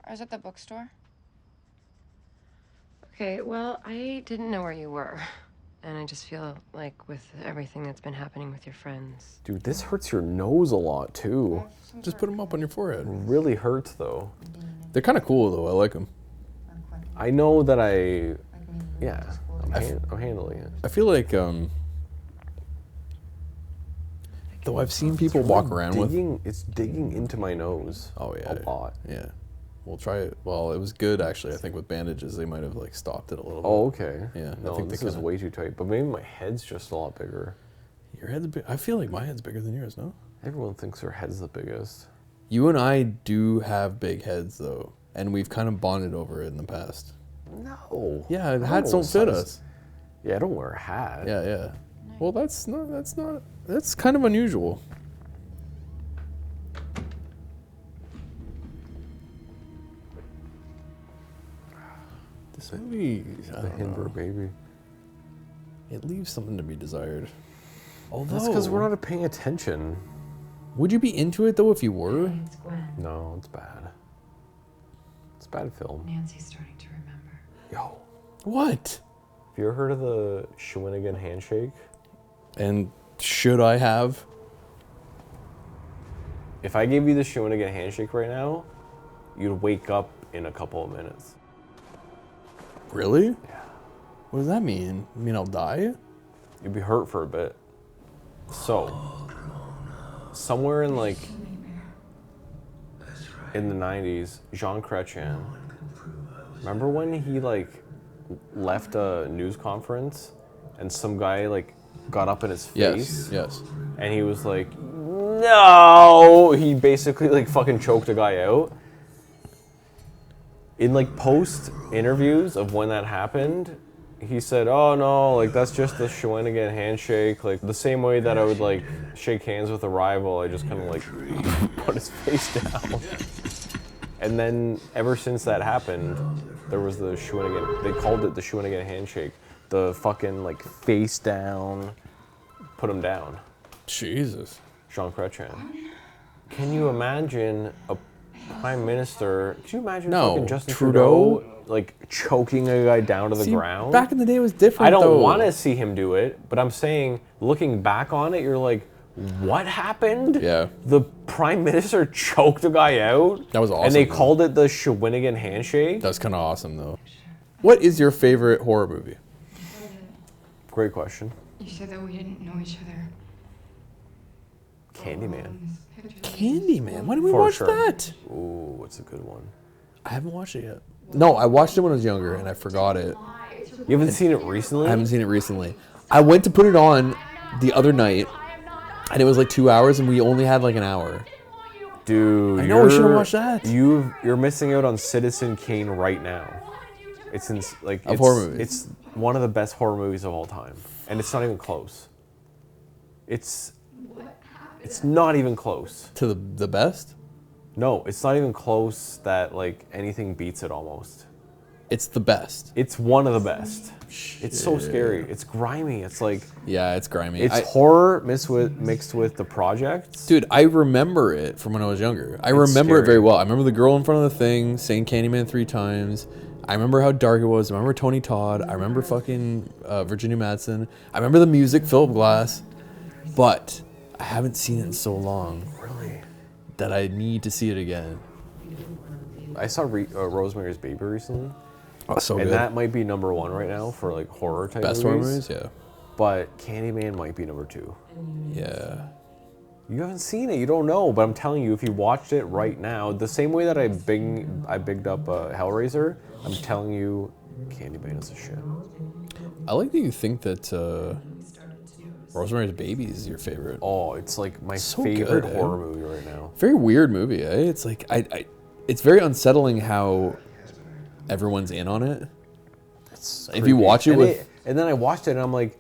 I was at the bookstore. Okay, well, I didn't know where you were. And I just feel like with everything that's been happening with your friends. Dude, this hurts your nose a lot, too. Just put them up on your forehead. Really hurts, though. They're kind of cool, though. I like them. I know that I'm handling it. I feel like, though I've seen people walk around with... It's digging into my nose. Oh, yeah. A lot. Yeah. We'll try it. Well, it was good, actually. I think with bandages, they might have, like, stopped it a little bit. Oh, okay. Yeah. No, I think this is way too tight. But maybe my head's just a lot bigger. Your head's big. I feel like my head's bigger than yours, no? Everyone thinks their head's the biggest. You and I do have big heads, though. And we've kind of bonded over it in the past. No. Yeah, hats don't fit us. Yeah, I don't wear a hat. Yeah, yeah. Well, that's kind of unusual. This movie, The Hinver baby. It leaves something to be desired. Although, That's because we're not paying attention. Would you be into it though if you were? No, it's bad. It's bad film. Nancy's starting to remember. Yo. What? Have you ever heard of the Shawinigan handshake? And should I have? If I gave you the Shawinigan handshake right now, you'd wake up in a couple of minutes. Really? Yeah. What does that mean? You mean I'll die? You'd be hurt for a bit. So, somewhere in like in the 90s, Jean Chrétien, remember when he like left a news conference and some guy like got up in his face? Yes. And he was like, no! He basically like fucking choked a guy out. In like post interviews of when that happened, he said, oh no, like that's just the Shawinigan handshake. Like the same way that I would like shake hands with a rival, I just kind of like put his face down. And then ever since that happened, there was the Shawinigan, they called it the Shawinigan handshake. The fucking like face down, put him down. Jesus. Jean Chrétien. Can you imagine a prime minister? Could you imagine fucking Justin Trudeau like choking a guy down to the ground? Back in the day, it was different. I don't want to see him do it, but I'm saying, looking back on it, you're like, what happened? Yeah. The prime minister choked a guy out. That was awesome. And they called it the Shawinigan handshake. That's kind of awesome, though. What is your favorite horror movie? Great question. You said that we didn't know each other. Candyman. Candyman. Why did we For watch sure. that? Ooh, what's a good one? I haven't watched it yet. No, I watched it when I was younger, and I forgot it. You haven't seen it recently? I haven't seen it recently. I went to put it on the other night, and it was like 2 hours, and we only had like an hour. Dude, I know, we should have watched that. You're missing out on Citizen Kane right now. It's horror movies. It's one of the best horror movies of all time, and it's not even close. It's not even close. To the best? No, it's not even close that like anything beats it almost. It's the best. It's one of the best. It's so scary. It's grimy. It's like Yeah, it's grimy. it's horror mixed with The Project. Dude, I remember it from when I was younger. I remember it very well. I remember the girl in front of the thing saying Candyman 3 times. I remember how dark it was. I remember Tony Todd. I remember fucking Virginia Madsen. I remember the music, Philip Glass. But I haven't seen it in so long. Really? That I need to see it again. I saw Rosemary's Baby recently. Oh, so and good. that might be number one right now for like horror type Best horror movies, yeah. But Candyman might be number two. Yeah. You haven't seen it, you don't know. But I'm telling you, if you watched it right now, the same way that I bigged up Hellraiser, I'm telling you, Candyman is a shit. I like that you think that Rosemary's Baby is your favorite. Oh, it's like my So favorite good, horror movie right now. Very weird movie, eh? It's like it's very unsettling how everyone's in on it. It's if you watch it and then I watched it and I'm like,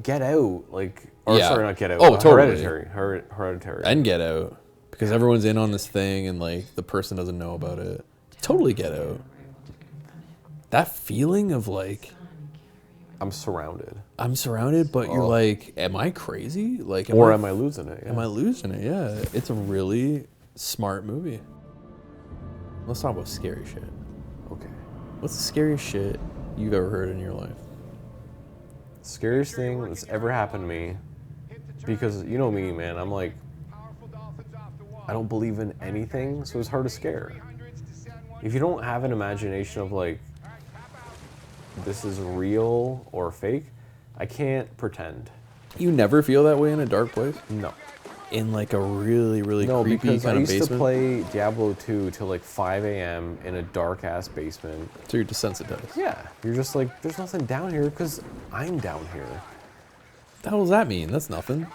Get Out, like, or Yeah. sorry, not Get Out. Oh, totally. Hereditary. And Get Out, because everyone's in on this thing and like the person doesn't know about it. Totally Get Out. That feeling of like I'm surrounded, but you're like, am I crazy? Like, am I losing it? Yeah. Am I losing it? Yeah, it's a really smart movie. Let's talk about scary shit. Okay. What's the scariest shit you've ever heard in your life? Scariest thing that's ever happened to me, because you know me, man, I'm like, I don't believe in anything, so it's hard to scare. If you don't have an imagination of like, this is real or fake, I can't pretend. You never feel that way in a dark place? No. In like a really, really No, creepy because kind I of used to basement? play Diablo 2 till like 5 a.m. in a dark ass basement. So you're desensitized. Yeah, you're just like, there's nothing down here because I'm down here. The hell does that mean? That's nothing.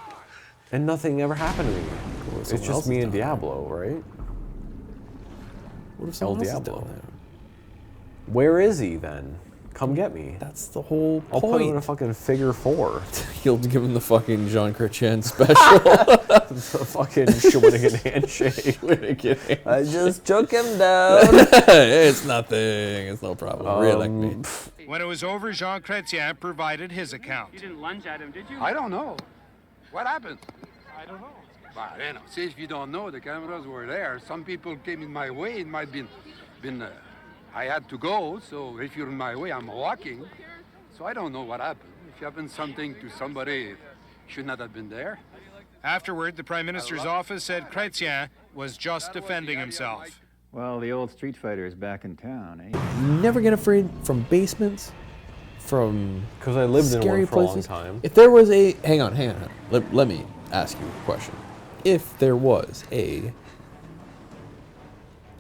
And nothing ever happened to me. Well, It's someone just else me is and down there. Diablo, right? What if someone else is Diablo. down there? Where is he then? Come get me. That's the whole I'll put him in a point. fucking figure 4. You'll give him the fucking Jean Chrétien special. The fucking Shawinigan handshake. I just took him down. It's nothing. It's no problem. Re-elect me. When it was over, Jean Chrétien provided his account. You didn't lunge at him, did you? I don't know. What happened? I don't know. Well, you know, see, if you don't know, the cameras were there. Some people came in my way. It might been I had to go, so if you're in my way, I'm walking. So I don't know what happened. If you happened something to somebody, should not have been there. Afterward, the Prime Minister's office said Chrétien was just defending himself. Well, the old street fighter is back in town, eh? You never get afraid from basements? From Because I lived in scary one for places? a long time. If there was a... Hang on. Let me ask you a question. If there was a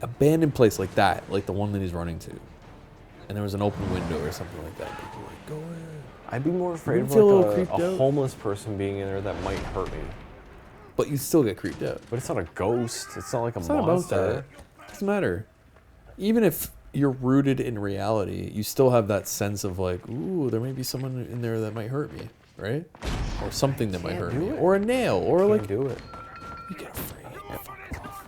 abandoned place like that, like the one that he's running to, and there was an open window or something like that, people were like, go in. I'd be more afraid of feel a little like creeped a out? homeless person being in there that might hurt me. But you still get creeped out. But it's not a ghost. It's not like a It's not about monster. that. It doesn't matter. Even if you're rooted in reality, you still have that sense of like, ooh, there may be someone in there that might hurt me, right? Or something that might hurt do me. it. Or a nail. Or Can't like, do it. you get afraid. Fuck off.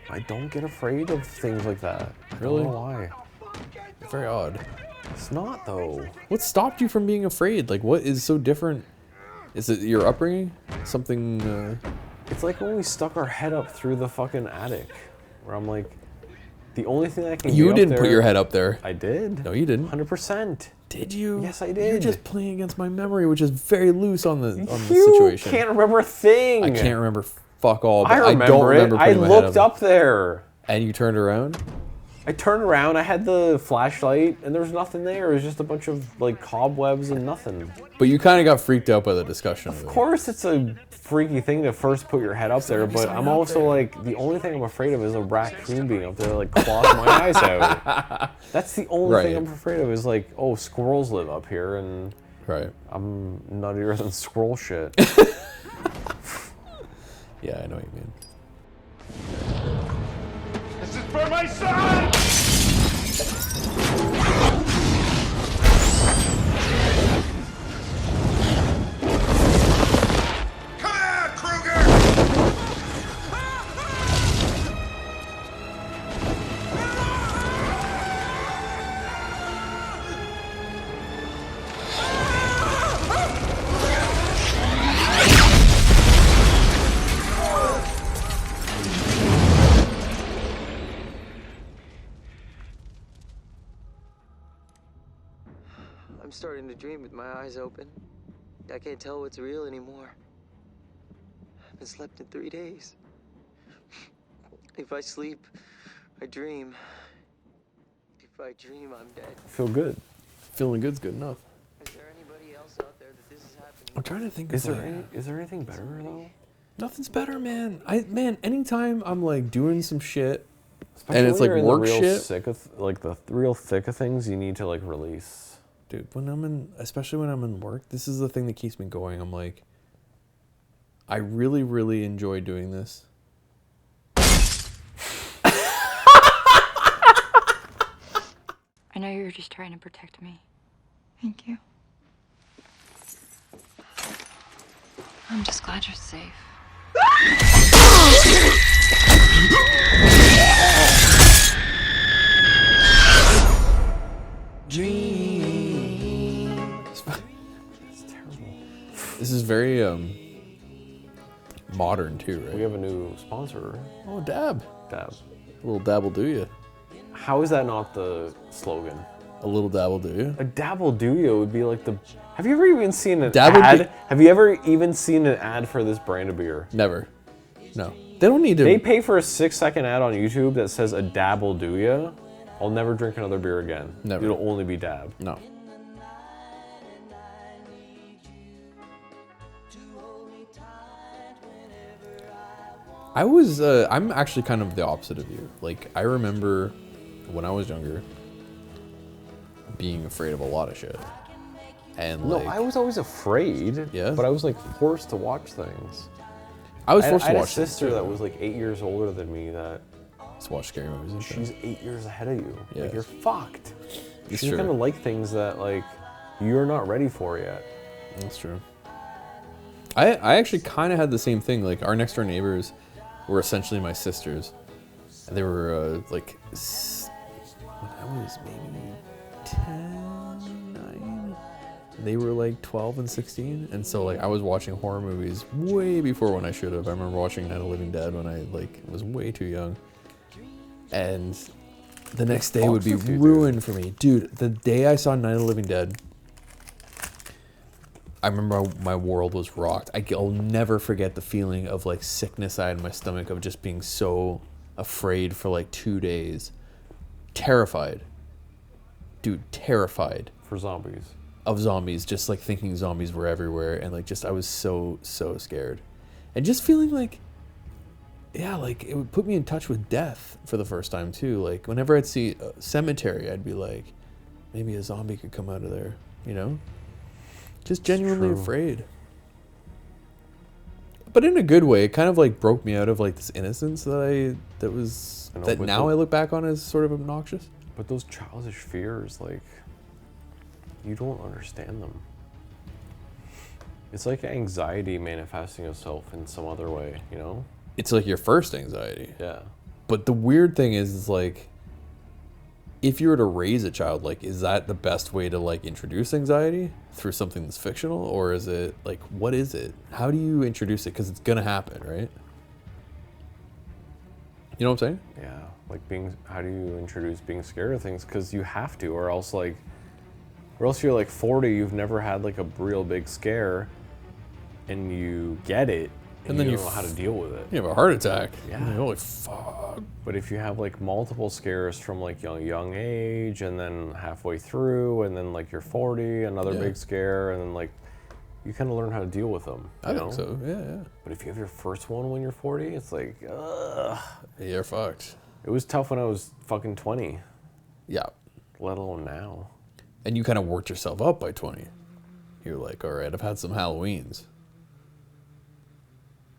I don't get afraid of things like that. Really? I don't know why. Very odd. It's not though. What stopped you from being afraid? Like, what is so different? Is it your upbringing? Something, It's like when we stuck our head up through the fucking attic, where I'm like, the only thing I can. You be up didn't put there- your head up there. I did. No, you didn't. 100%. Did you? Yes, I You're did. just playing against my memory, which is very loose on the You situation. can't remember a thing. I can't remember fuck all. But I remember don't it. remember I putting my head looked up there. And you turned around. I turned around. I had the flashlight, and there was nothing there. It was just a bunch of like cobwebs and nothing. But you kind of got freaked out by the discussion. Of course, it's a freaky thing to first put your head up there, but I'm also like, the only thing I'm afraid of is a raccoon being up there, like clawing my eyes out. That's the only thing Right. I'm afraid of is like, oh, squirrels live up here, and Right. I'm nuttier than squirrel shit. Yeah, I know what you mean. This is for my son! Come here, Kruger! I'm starting to dream with my eyes open. I can't tell what's real anymore. I haven't slept in 3 days. If I sleep, I dream. If I dream, I'm dead. Feel good. Feeling good's good enough. Is there anybody else out there that this is happening? I'm trying to think. Is of there like- is there anything better though? Nothing's better, man. Anytime I'm like doing some shit, Especially and it's when like you're in work the real shit. Sick of, like the real thick of things, you need to like release. Dude, especially when I'm in work, this is the thing that keeps me going. I'm like, I really, really enjoy doing this. I know you were just trying to protect me. Thank you. I'm just glad you're safe. It's terrible. This is very modern too, right? We have a new sponsor, Oh, Dab. Dab. A little dabble do you. How is that not the slogan? A little dabble do you. A dabble do you would be like the... Have you ever even seen an Dabble ad? do- Have you ever even seen an ad for this brand of beer? Never. No. They don't need to. They pay for a 6-second ad on YouTube that says a dabble do ya. I'll never drink another beer again. Never. It'll only be dab. No. I'm actually kind of the opposite of you. Like, I remember when I was younger being afraid of a lot of shit. And No, like, I was always afraid. Yeah? But I was like forced to watch things. I was forced I to had watch a sister things, that too. was like 8 years older than me that Let's watch scary movies and shit. she's 8 years ahead of you. Yeah. Like, you're fucked. It's She's true. gonna like things that like you're not ready for yet. That's true. I actually kind of had the same thing. Like, our next door neighbors were essentially my sisters. And they were like, when I was maybe 10, 9, they were like 12 and 16. And so like I was watching horror movies way before when I should have. I remember watching Night of the Living Dead when I like was way too young. And the next day would be ruined for me. Dude, the day I saw Night of the Living Dead, I remember my world was rocked. I'll never forget the feeling of like sickness I had in my stomach of just being so afraid for like 2 days. Terrified. Dude, terrified. For zombies. Of zombies, just like thinking zombies were everywhere. And like just, I was so scared. And just feeling like, yeah, like it would put me in touch with death for the first time too. Like whenever I'd see a cemetery, I'd be like, maybe a zombie could come out of there, you know? Just genuinely afraid. But in a good way. It kind of like broke me out of like this innocence that now I look back on as sort of obnoxious. But those childish fears, like, you don't understand them. It's like anxiety manifesting itself in some other way, you know? It's like your first anxiety. Yeah. But the weird thing is like, if you were to raise a child, like, is that the best way to like introduce anxiety through something that's fictional, or is it like, what is it? How do you introduce it? Because it's gonna happen, right? You know what I'm saying? Yeah. Like how do you introduce being scared of things? Because you have to, or else you're like 40, you've never had like a real big scare, and you get it, and then you don't know how to deal with it. You have a heart attack. Yeah. You're like, holy fuck. But if you have like multiple scares from like young age, and then halfway through, and then like you're 40, another big scare, and then like you kind of learn how to deal with them. I think so. Yeah. But if you have your first one when you're 40, it's like, ugh. You're fucked. It was tough when I was fucking 20. Yeah. Let alone now. And you kind of worked yourself up by 20. You're like, all right, I've had some Halloweens.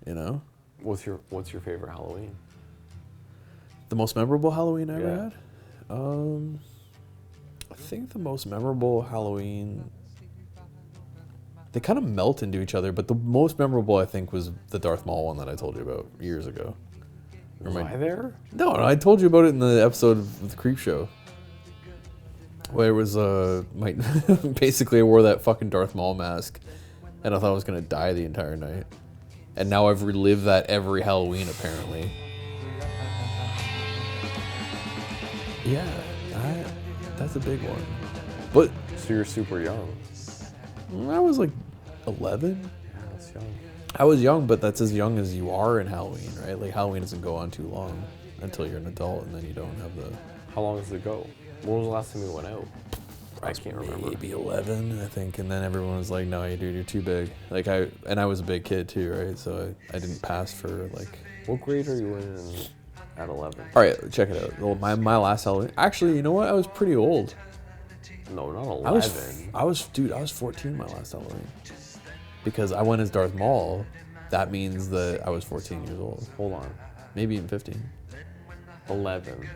You know? What's your favorite Halloween? The most memorable Halloween I ever Yeah. had? I think the most memorable Halloween, they kind of melt into each other, but the most memorable I think was the Darth Maul one that I told you about years ago. Was I there? No, I told you about it in the episode of the Creep Show. Where it was, basically I wore that fucking Darth Maul mask, and I thought I was gonna die the entire night. And now I've relived that every Halloween, apparently. Yeah, that's a big one. But So you're super young. I was like 11. Yeah, that's young. I was young, but that's as young as you are in Halloween, right? Like Halloween doesn't go on too long until you're an adult, and then you don't have the... How long does it go? When was the last time we went out? I can't remember. Maybe 11, I think, and then everyone was like, "No, dude, you're too big." Like I was a big kid too, right? So I didn't pass for like. What grade are you in at 11? All right, check it out. Well, my last Halloween. Actually, you know what? I was pretty old. No, not 11. I was 14 my last Halloween. Because I went as Darth Maul, that means that I was 14 years old. Hold on. Maybe even 15. 11.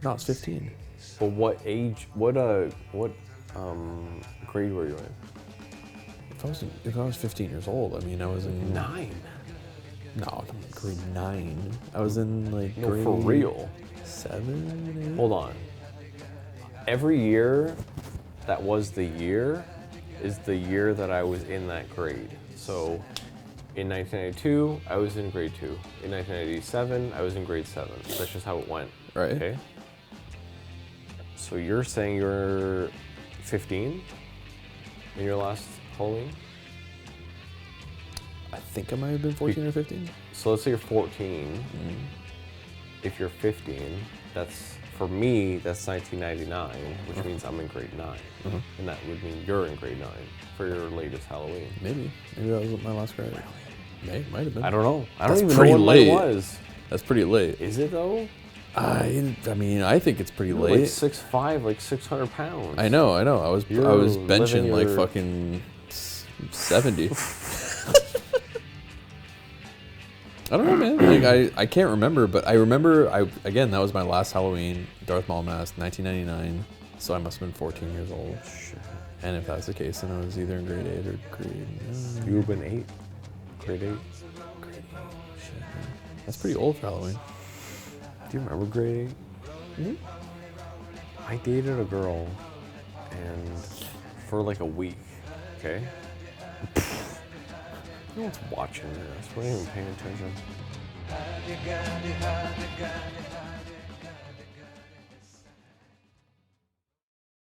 No, it's 15. But what age? What grade were you in? If I was 15 years old, I mean, I was in 9. No, grade 9. I was in like No, grade for real. 7. 8? Hold on. Every year that was the year is the year that I was in that grade. So In 1992, I was in grade 2. In 1987, I was in grade 7. That's just how it went. Right. Okay. So you're saying you're 15 in your last Halloween? I think I might have been 14 or 15. So let's say you're 14. If you're 15, that's, for me, that's 1999, which means I'm in grade 9. And that would mean you're in grade 9 for your latest Halloween. Maybe that was my last grade. Might have been. I don't know. I That's don't even pretty know when late. mine was. That's pretty late. Is it though? I mean, I think it's pretty You're late. like 6'5", like 600 pounds. I know. I was You're benching like living your- fucking 70. I don't know, man. Like I can't remember, but I remember again, that was my last Halloween, Darth Maul mask, 1999. So I must have been 14 years old. Shit. And if that's the case, then I was either in grade 8 or grade 9. You would have been 8. Grade 8. Grade 8. Shit, man. That's pretty old for Halloween. Do you remember grade 8? I dated a girl, and for like a week, okay? No one's watching this. We're not even paying attention.